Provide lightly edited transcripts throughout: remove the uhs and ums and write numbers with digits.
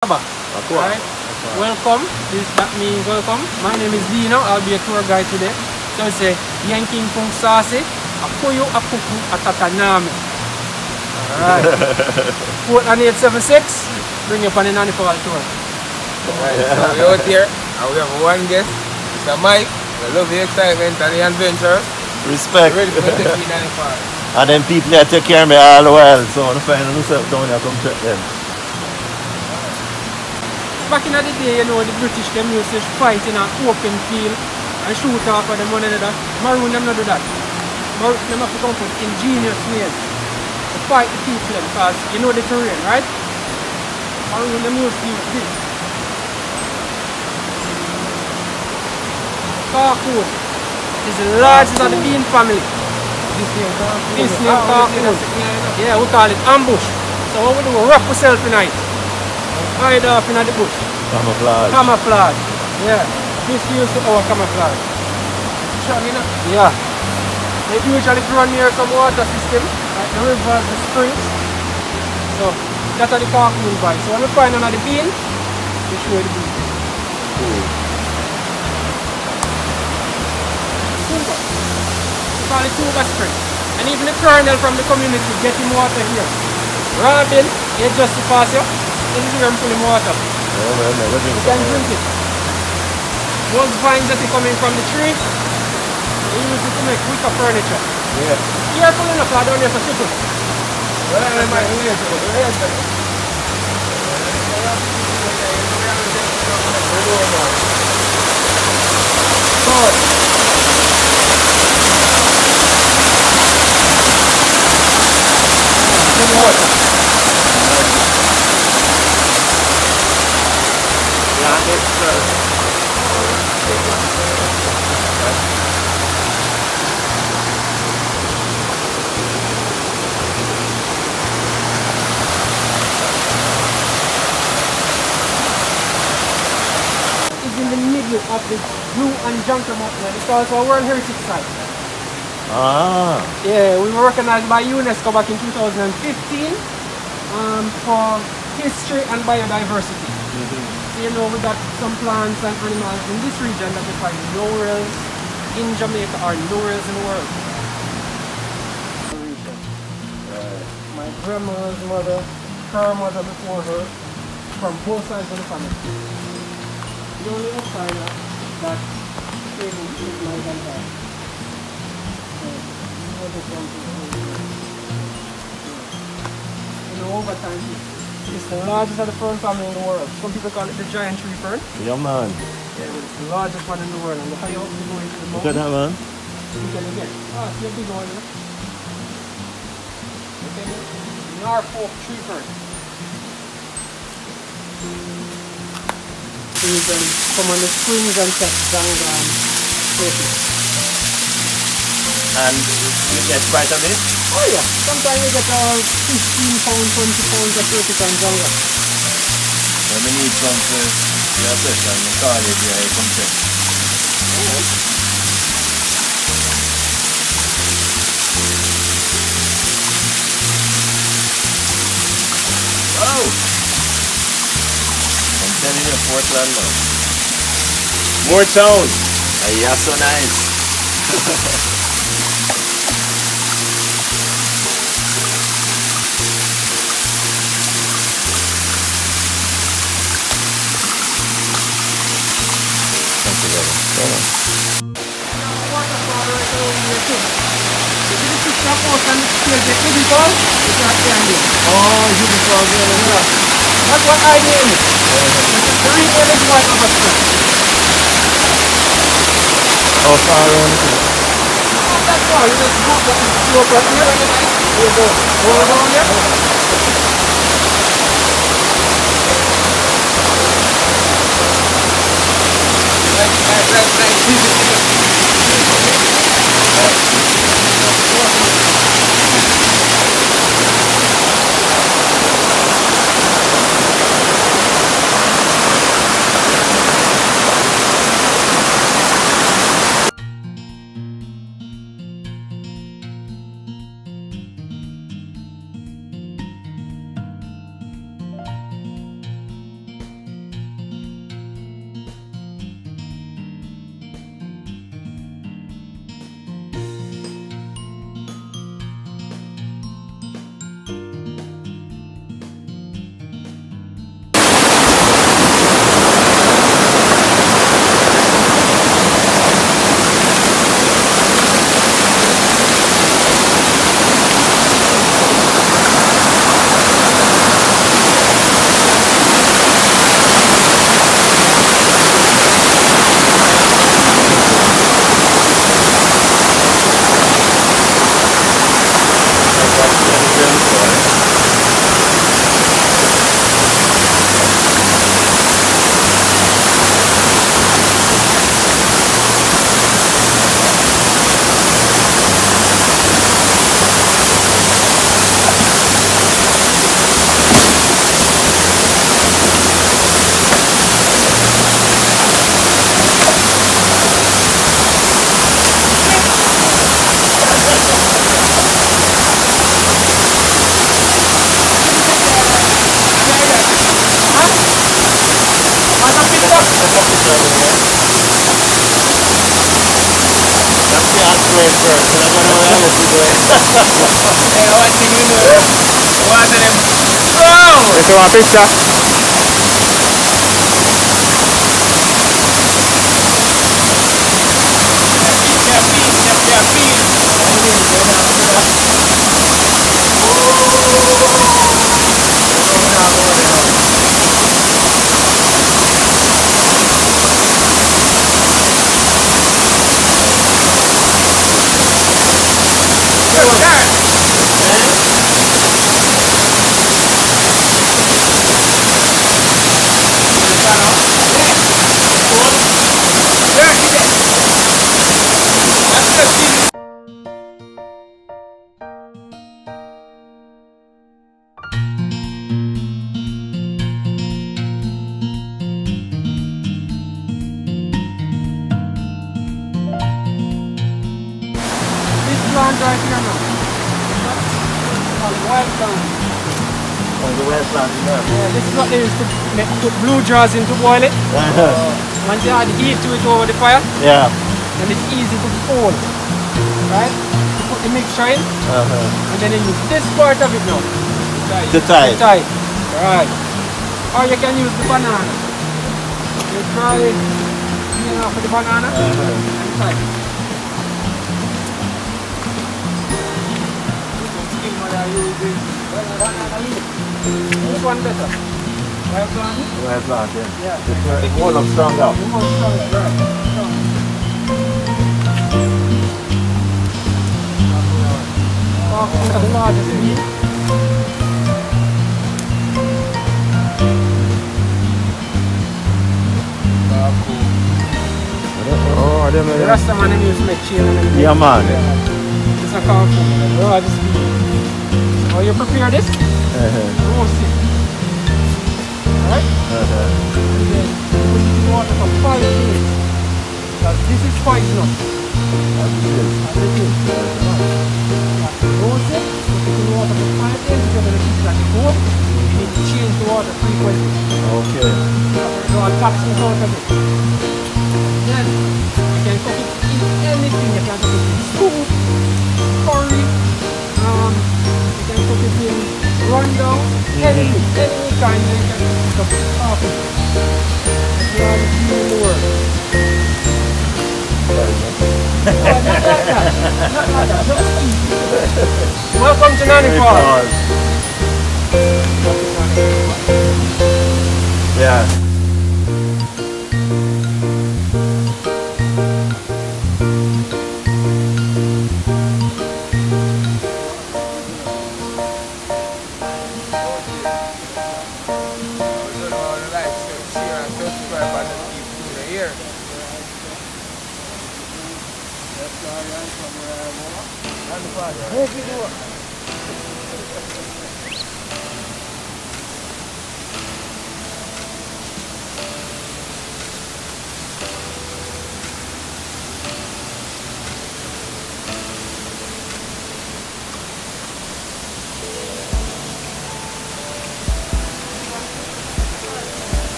Right. Welcome. That means welcome. My name is Dino. I'll be a tour guide today. So it's a Yanking Pung Sasi, Apuyo Apuku Atatanami. Alright. Port on 876. Bring you up on the Nanny for our tour. Alright, so we're out here and we have one guest. Mr. Mike. We love the excitement and the adventure. Respect. We're ready for the 95. And then people that take care of me all the while, so I want to find myself down here, come check them. Back in the day, you know, the British them used to fight in an open field and shoot off of them one another. Maroons them not do that. Maroons them have to come with ingenious ways to fight the people them, because you know the terrain, right? Maroons them used to use this. Carcoon is the largest of the bean family. This name carcoon. Yeah, we call it ambush. So what we do, we wrap ourselves in it. Hide off in the bush. Camouflage. Camouflage. Yeah. This used to our camouflage. Yeah. They usually run near some water system, like the rivers, the springs. So that's how the carcoon by. So when we find another bean, we show you the bean. Cool. Tuba. We call it Tuba Spring. And even the colonel from the community get him water here. Robin, he just to pass you. In here and pull him water. Oh man, never drink You can drink it. Those vines that are coming from the tree, they use it to make wicker furniture. Yeah. Careful enough, I don't have to slip it. In the middle of the Blue and Junker Mountain. It's also a World Heritage Site. Ah. Yeah, we were recognized by UNESCO back in 2015 for history and biodiversity. So you know, we got some plants and animals in this region that we find nowhere else in Jamaica or nowhere else in the world. My grandma's mother, her mother before her, from both sides of the family. The only outsider that table is like that. You know, over time, it's the largest of the fern family in the world. Some people call it the giant tree fern. Yeah man. Yeah, but it's the largest one in the world. And the higher up you go into the Look at mountain, that man. you can get. Ah, see a big one, you know? Okay, Norfolk tree fern. So you can come on the springs and check Zangan places. And you get quite a bit? Oh yeah, sometimes you get 15 pounds, 20 pounds of profit on Zanga. When we need some for your session, you call it here, you come check. Wow! I'm telling you, Portland now. More town! Yeah, so nice! Oh, beautiful. That's what I mean. The real is white of a tree. How far around it? Not that far, you just go up here. You go down there. Hey, what thing you know? One of them strong. This is one picture. Plant right here now. Wild plant. Oh, the wild plant in there. Yeah, this is what they used to make, put blue jars in to boil it. Once you add heat to it over the fire, Yeah. then it's easy to fold. Right? You put the mixture in, and then you use this part of it now. To tie. To tie. Right. Or you can use the banana. You try peeling off of the banana and tie. Which one better? Wild plant? Wild plant, yeah. Yeah. It's more of strong out. The more strong, right. Strong. Oh, the largest meat. Oh, I don't know. The rest of them use make chill and Yeah, man. It's a cow food. The largest meat. Oh, you prepare this? Roast it. Alright? And then you put it in water for 5 minutes. Because this is spice enough. That's it. Roast it, put it in water for 5 minutes. If you're going to keep it at the home, you need to change the water frequently. Okay. So I'll toxins out of it. Then you can cook it in anything. You can cook it in soup, curry, you can cook it in rundown, anything, any kind you can cook it coffee. That's the hardest meal in the world. No, not like that. Not like that. Just eat. Welcome to Nanny Farm. Yeah.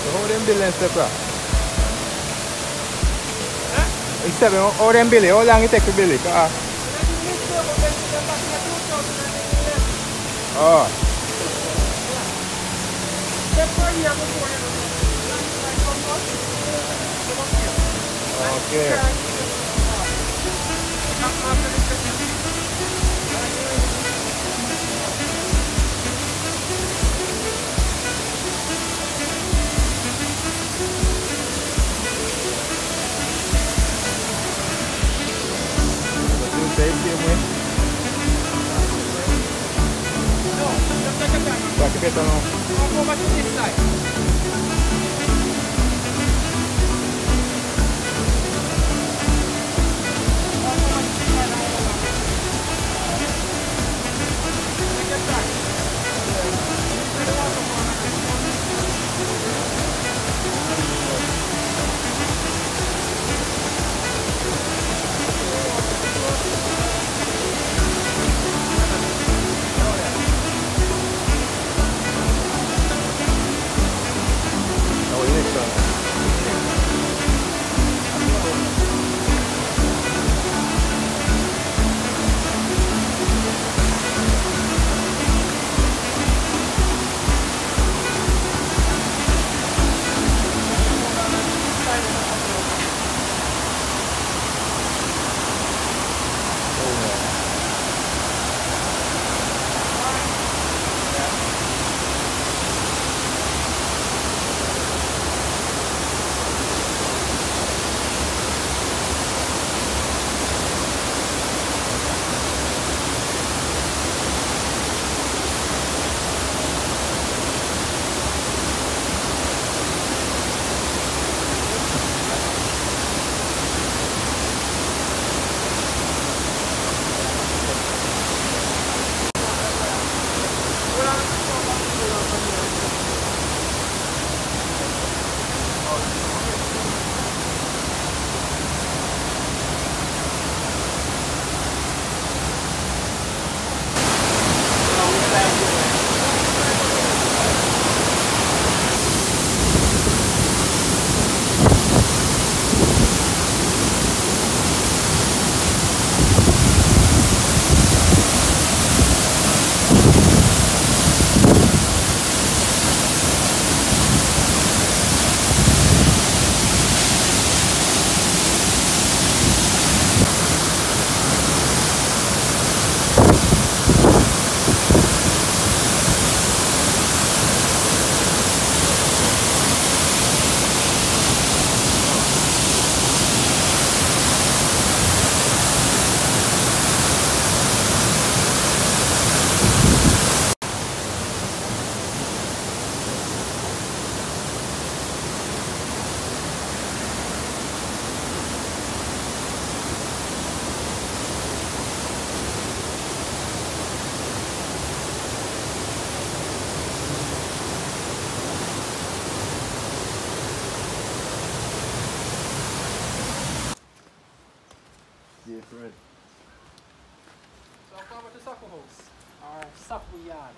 How them bill and stuff, bro? Except how them bill, how long it take to bill it? Oh. Okay. Back a bit on. Go back to this side. house or sapu yard.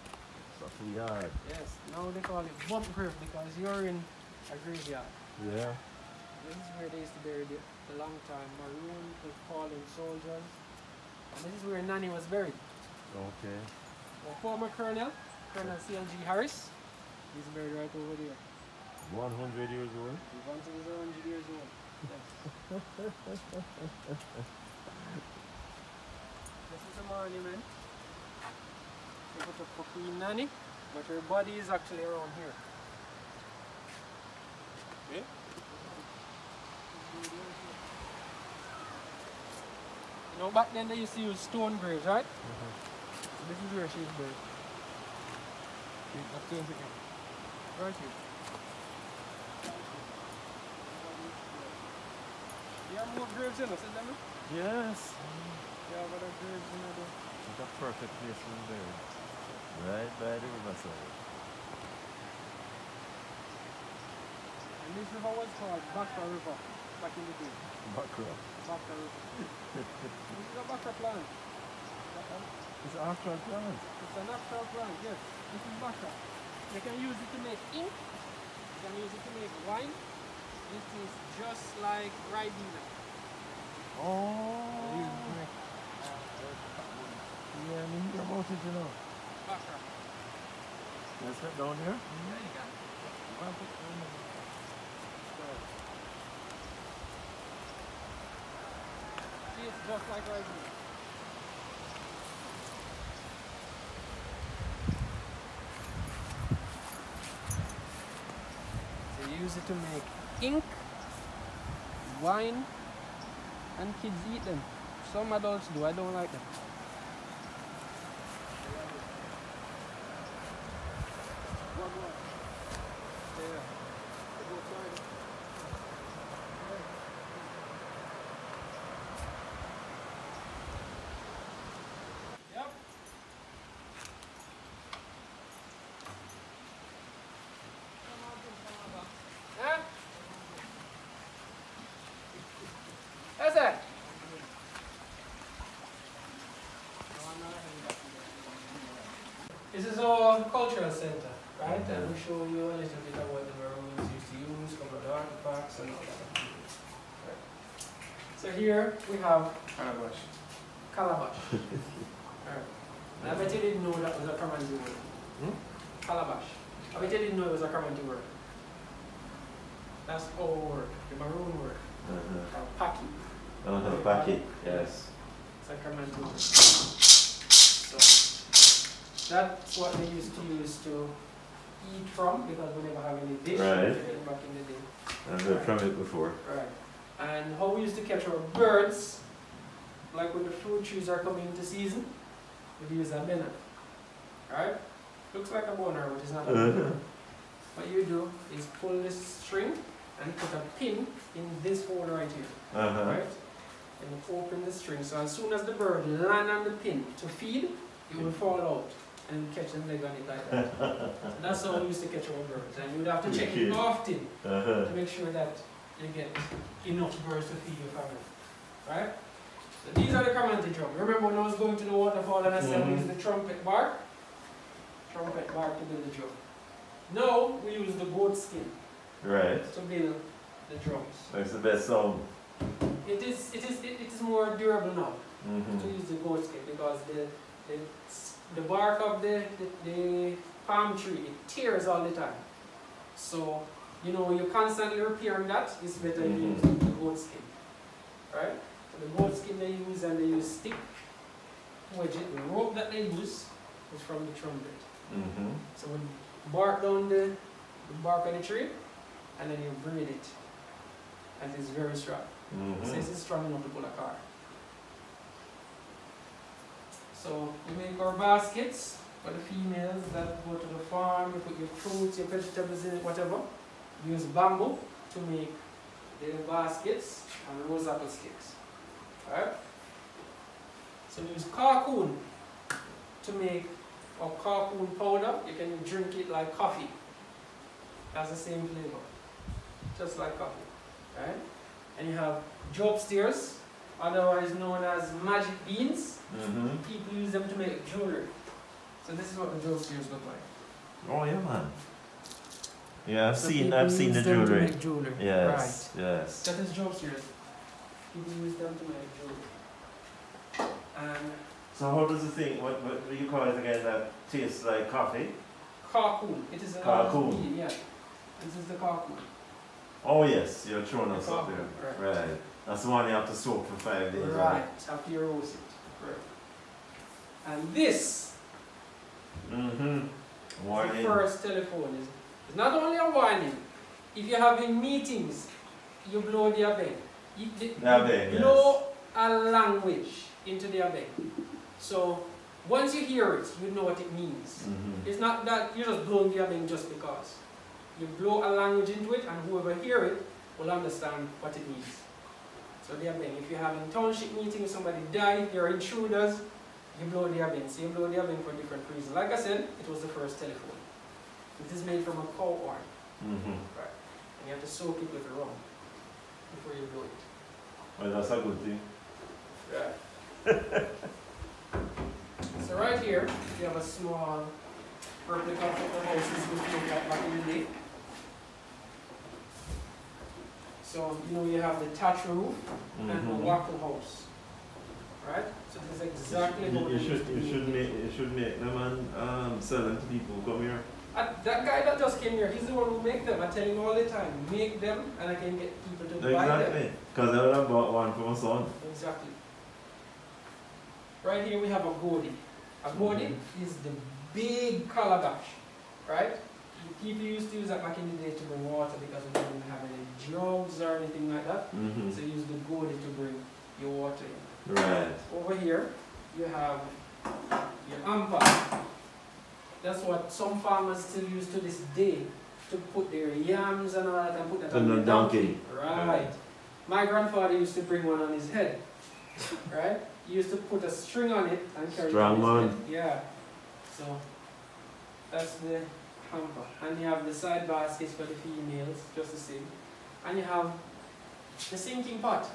Sapu yard. Yes, now they call it bump grave because you're in a graveyard. Yeah. This is where they used to bury the long-time Maroon, the fallen soldiers. And this is where Nanny was buried. Okay. The former Colonel C.L.G. Harris, he's buried right over there. 100 years old? He wants to be 100 years old. Yes. This is the monument. They put up for Queen Nanny, but her body is actually around here. Okay? You know, back then they used to use stone graves, right? So this is where she's buried. Right here. You have more graves in us, isn't there? Yes. Yeah, but the graves in there. It's a perfect place to be buried. Right by the riverside. And this river was called Bakra River back in the day. Bakra. Bakra River. This is a Bakra plant. It's an actual plant. It's an actual plant, yes. This is Bakra. You can use it to make ink. You can use it to make wine. It is just like Ribena. Oh. Yeah, I mean, about it, you know. Bakra. Let's get down here. There you go. See, it's just like Ribena. They use it to make ink, wine, and kids eat them. Some adults do, I don't like them. Yep. Huh? That's it. This is our cultural center, right? And we show you a little bit of what the Maroons used to use, some of the artifacts and all that. Right. So here we have Calabash. calabash. Right. And I bet you didn't know that was a Kamanji word. Calabash. I bet you didn't know it was a Kamanji word. That's our word, the Maroon word. Paki. Paki, yes. It's a Kamanji word. So that's what they used to use to eat from because we never have any dish back in the day. I've heard from it before. Right. And how we used to catch our birds, like when the fruit trees are coming into season, we use a banana. Right? Looks like a boner, but it's not a boner. What you do is pull this string and put a pin in this hole right here. Right? And you open the string. So as soon as the bird lands on the pin to feed, it will fall out and catch the leg on it like that. So that's how we used to catch our birds. And you would have to check it often to make sure that you get enough birds to feed your family. Right? So these are the Kamanji drum. Remember when I was going to the waterfall and I said we use the trumpet bark? Trumpet bark to build the drum. Now we use the goat skin to build the drums. That's the best sound. It is more durable now to use the goat skin because the bark of the palm tree, it tears all the time. So, you know, when you're constantly repairing that, it's better you use the goat skin. Right? So the goat skin they use, and they use stick, wedge it. The rope that they use is from the trumpet. So when you bark down the bark of the tree, and then you braid it, and it's very strong. So it's strong enough to pull a car. So we make our baskets for the females that go to the farm. You put your fruits, your vegetables in it, whatever. You use bamboo to make the baskets and rose apple sticks. Alright? So we use cocoon to make our cocoon powder. You can drink it like coffee. Has the same flavor. Just like coffee. Right? And you have job steers otherwise known as magic beans. Mm-hmm. People use them to make jewelry. So this is what the jewel spheres look like. Oh yeah, man. Yeah, So I've people seen the use them to jewelry. make jewelry. Yes, Right. yes. That is jewel spheres. People use them to make jewelry. And So how does the thing, what do you call it again, that tastes like coffee? carcoon. It is a Carcoon. Yeah. This is the carcoon. Oh yes, you're showing us The up carcoon, there. Right. That's the one you have to soak for 5 days. Right. After you roast it. Right. And this Mm-hmm. the Warning. first telephone is it's not only a warning. If you're having meetings, you blow the abeng. You blow a language into the abeng. So once you hear it, you know what it means. Mm-hmm. It's not that you're just blowing the abeng just because. You blow a language into it, and whoever hear it will understand what it means. So the abeng. If you're having township meetings, somebody died, you're intruders. You blow the abeng. So you blow the abeng for different reasons. Like I said, it was the first telephone. It is made from a cow horn. Mm-hmm. Right. And you have to soak it with rum before you blow it. Well, that's a good thing. Right. So right here, you have a small replica of the houses which look like back in the day. So, you know, you have the thatch roof and the waffle house. Right? So this is exactly what you should make them and sell them to people who come here. That guy that just came here, he's the one who make them. I tell him all the time, make them and I can get people to buy them. Exactly. Because I would have bought one for my son. Exactly. Right here we have a godi. A godi is the big calabash. Right? People used to use that back in the day to bring water because we didn't have any jugs or anything like that. So use the godi to bring your water in. Right. Over here, you have your ampa. That's what some farmers still use to this day to put their yams and all that and put that on the donkey. Right. My grandfather used to bring one on his head. Right? He used to put a string on it and carry it on his head. Yeah. So that's the hamper. And you have the side baskets for the females, just the same. And you have the sinking pot.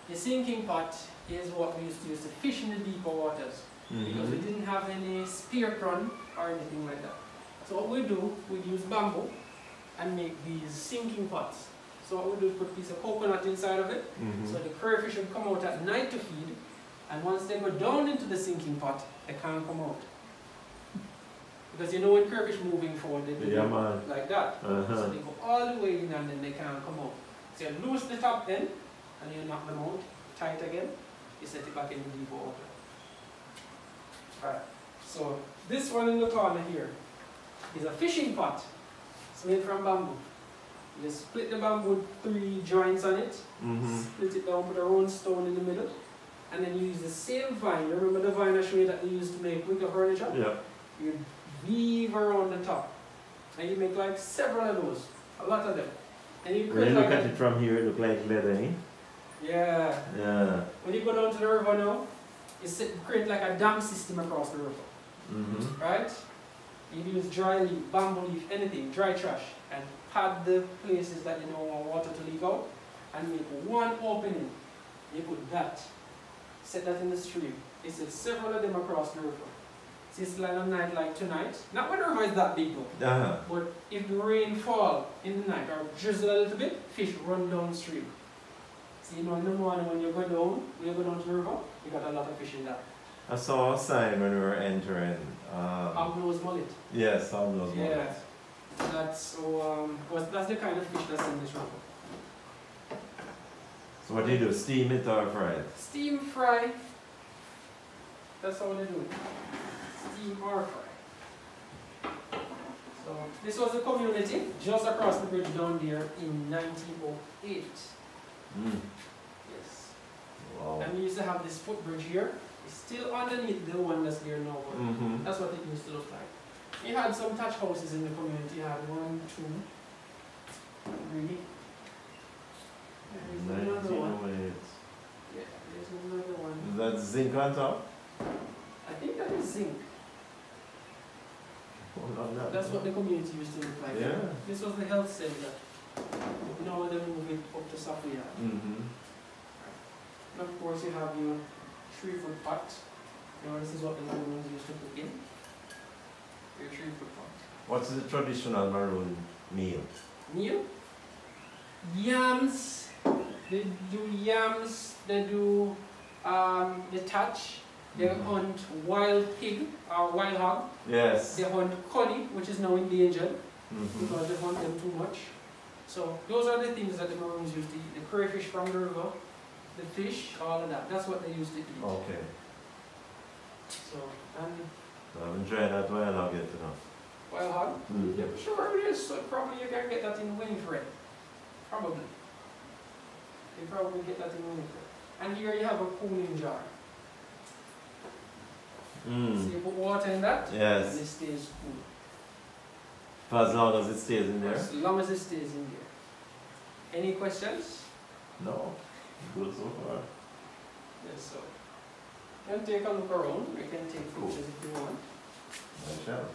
The sinking pot is what we used to use to fish in the deeper waters. Because we didn't have any spear prawn or anything like that. So what we do, we use bamboo and make these sinking pots. So what we do is put a piece of coconut inside of it, so the crayfish will come out at night to feed, and once they go down into the sinking pot, they can't come out. Because you know when crayfish moving forward, they do like that. So they go all the way in and then they can't come out. So you loose the top end, and you knock them out, tight again, you set it back in the deep water. Alright, so this one in the corner here is a fishing pot. It's made from bamboo. You split the bamboo, 3 joints on it, split it down, put a round stone in the middle, and then you use the same vine. Remember the vine I showed you that they used to make wicker furniture? Yeah. You weave around the top. And you make like several of those, a lot of them. And you when you look at it from here, it looks like leather, eh? Yeah. Yeah. When you go down to the river now, you create like a dam system across the river. Right? You use dry leaf, bamboo leaf, anything, dry trash, and pad the places that you don't want water to leak out, and make one opening. You put that, set that in the stream. It's several of them across the river. See, it's like a night like tonight. Not when the river is that big though, but if the rain fall in the night or drizzle a little bit, fish run downstream. So you know in the morning when you go down to the river, you got a lot of fish in that. I saw a sign when we were entering. Hognose mullet. Yes, hognose mullet. Yeah. That's the kind of fish that's in this river. So what do you do? Steam it or fry it? Steam fry. That's how they do it. Steam or fry. So this was a community just across the bridge down there in 1908. Yes. Wow. And we used to have this footbridge here. It's still underneath the one that's there now. That's what it used to look like. You had some thatch houses in the community. You had 1, 2, 3. There's another one. Yeah, there's another one. Is that zinc on top? I think that is zinc. Oh, that's what the community used to look like. Yeah. This was the health center. Now they move it up to Safia. And of course you have your 3-foot pot. This is what the Maroons used to cook in. Your 3-foot pot. What's the traditional Maroon meal? Meal? Yams. They do yams. They do the touch. They hunt wild pig or wild hog. Yes. They hunt coney, which is now endangered because they hunt them too much. So those are the things that the Maroons used to eat. The crayfish from the river, the fish, all of that. That's what they used to eat. Okay. So, and So I haven't tried that wild hog yet enough. wild hog? Yeah, sure it is. So probably you can get that in Winifred. Probably. You probably get that in Winifred. And here you have a cooling jar. So you put water in that, Yes. and it stays cool. For as long as it stays in there? As long as it stays in there. Any questions? No. Good so far. Yes, so. You can take a look around. You can take pictures if you want. I shall.